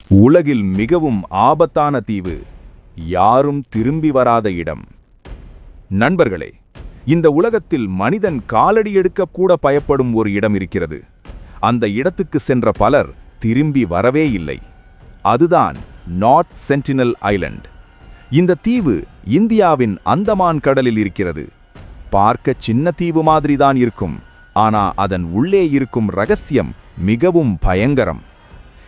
உலகில் மிகவும் ஆபத்தான தீவு, யாரும் திரும்பி வராத இடம். நண்பர்களே, இந்த உலகத்தில் மனிதன் காலடி எடுக்கக்கூட பயப்படும் ஒரு இடம் இருக்கிறது. அந்த இடத்துக்கு சென்ற பலர் திரும்பி வரவே இல்லை. அதுதான் நார்த் சென்டினல் ஐலண்ட். இந்த தீவு இந்தியாவின் அந்தமான் கடலில் இருக்கிறது. பார்க்க சின்ன தீவு மாதிரிதான் இருக்கும், ஆனா அதன் உள்ளே இருக்கும் ரகசியம் மிகவும் பயங்கரம்.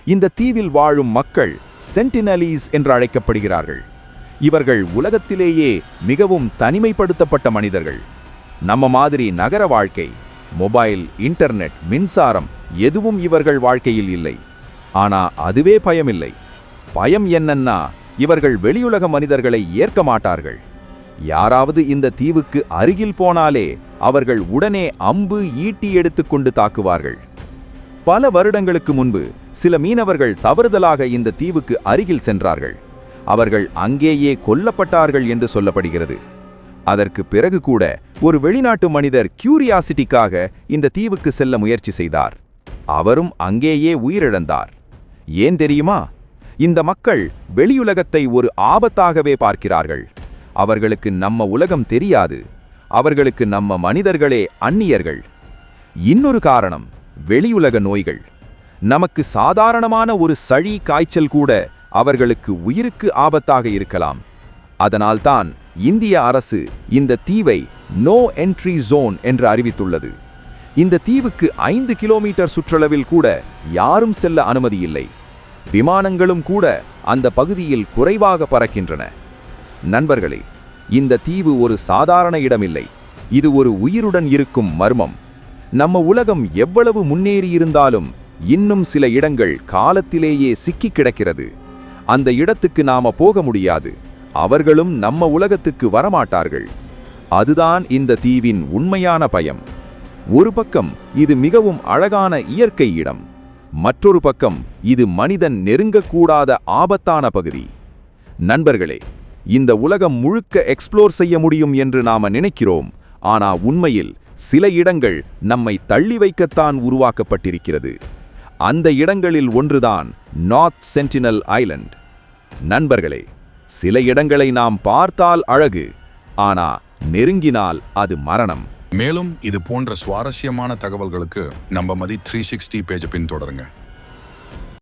இந்த தீவில் வாழும் மக்கள் சென்டினலீஸ் என்று அழைக்கப்படுகிறார்கள். இவர்கள் உலகத்திலேயே மிகவும் தனிமைப்படுத்தப்பட்ட மனிதர்கள். நம்ம மாதிரி நகர வாழ்க்கை, மொபைல், இன்டர்நெட், மின்சாரம் எதுவும் இவர்கள் வாழ்க்கையில் இல்லை. ஆனா அதுவே பயமில்லை. பயம் என்னன்னா, இவர்கள் வெளியுலக மனிதர்களை ஏற்க மாட்டார்கள். யாராவது இந்த தீவுக்கு அருகில் போனாலே அவர்கள் உடனே அம்பு, ஈட்டி எடுத்துக்கொண்டு தாக்குவார்கள். பல வருடங்களுக்கு முன்பு சில மீனவர்கள் தவறுதலாக இந்த தீவுக்கு அருகில் சென்றார்கள். அவர்கள் அங்கேயே கொல்லப்பட்டார்கள் என்று சொல்லப்படுகிறது. அதற்கு பிறகு கூட ஒரு வெளிநாட்டு மனிதர் கியூரியாசிட்டிக்காக இந்த தீவுக்கு செல்ல முயற்சி செய்தார். அவரும் அங்கேயே உயிரிழந்தார். ஏன் தெரியுமா? இந்த மக்கள் வெளியுலகத்தை ஒரு ஆபத்தாகவே பார்க்கிறார்கள். அவர்களுக்கு நம்ம உலகம் தெரியாது. அவர்களுக்கு நம்ம மனிதர்களே அந்நியர்கள். இன்னொரு காரணம், வெளியுலக நோய்கள். நமக்கு சாதாரணமான ஒரு சளி, காய்ச்சல் கூட அவர்களுக்கு உயிருக்கு ஆபத்தாக இருக்கலாம். அதனால்தான் இந்திய அரசு இந்த தீவை நோ என்ட்ரி ஜோன் என்று அறிவித்துள்ளது. இந்த தீவுக்கு 5 கிலோமீட்டர் சுற்றளவில் கூட யாரும் செல்ல அனுமதி இல்லை. விமானங்களும் கூட அந்த பகுதியில் குறைவாக பறக்கின்றன. நண்பர்களே, இந்த தீவு ஒரு சாதாரண இடமில்லை. இது ஒரு உயிருடன் இருக்கும் மர்மம். நம்ம உலகம் எவ்வளவு முன்னேறியிருந்தாலும் இன்னும் சில இடங்கள் காலத்திலேயே சிக்கி கிடக்கிறது. அந்த இடத்துக்கு நாம போக முடியாது. அவர்களும் நம்ம உலகத்துக்கு வரமாட்டார்கள். அதுதான் இந்த தீவின் உண்மையான பயம். ஒரு பக்கம் இது மிகவும் அழகான இயற்கை இடம், மற்றொரு பக்கம் இது மனிதன் நெருங்கக்கூடாத ஆபத்தான பகுதி. நண்பர்களே, இந்த உலகம் முழுக்க எக்ஸ்ப்ளோர் செய்ய முடியும் என்று நாம நினைக்கிறோம். ஆனா உண்மையில் சில இடங்கள் நம்மை தள்ளி வைக்கத்தான் உருவாக்கப்பட்டிருக்கிறது. அந்த இடங்களில் ஒன்றுதான் நார்த் சென்டினல் ஐலண்ட். நண்பர்களே, சில இடங்களை நாம் பார்த்தால் அழகு, ஆனா நெருங்கினால் அது மரணம். மேலும் இது போன்ற சுவாரஸ்யமான தகவல்களுக்கு நம்ம மதி 360 பேஜை பின்தொடருங்க.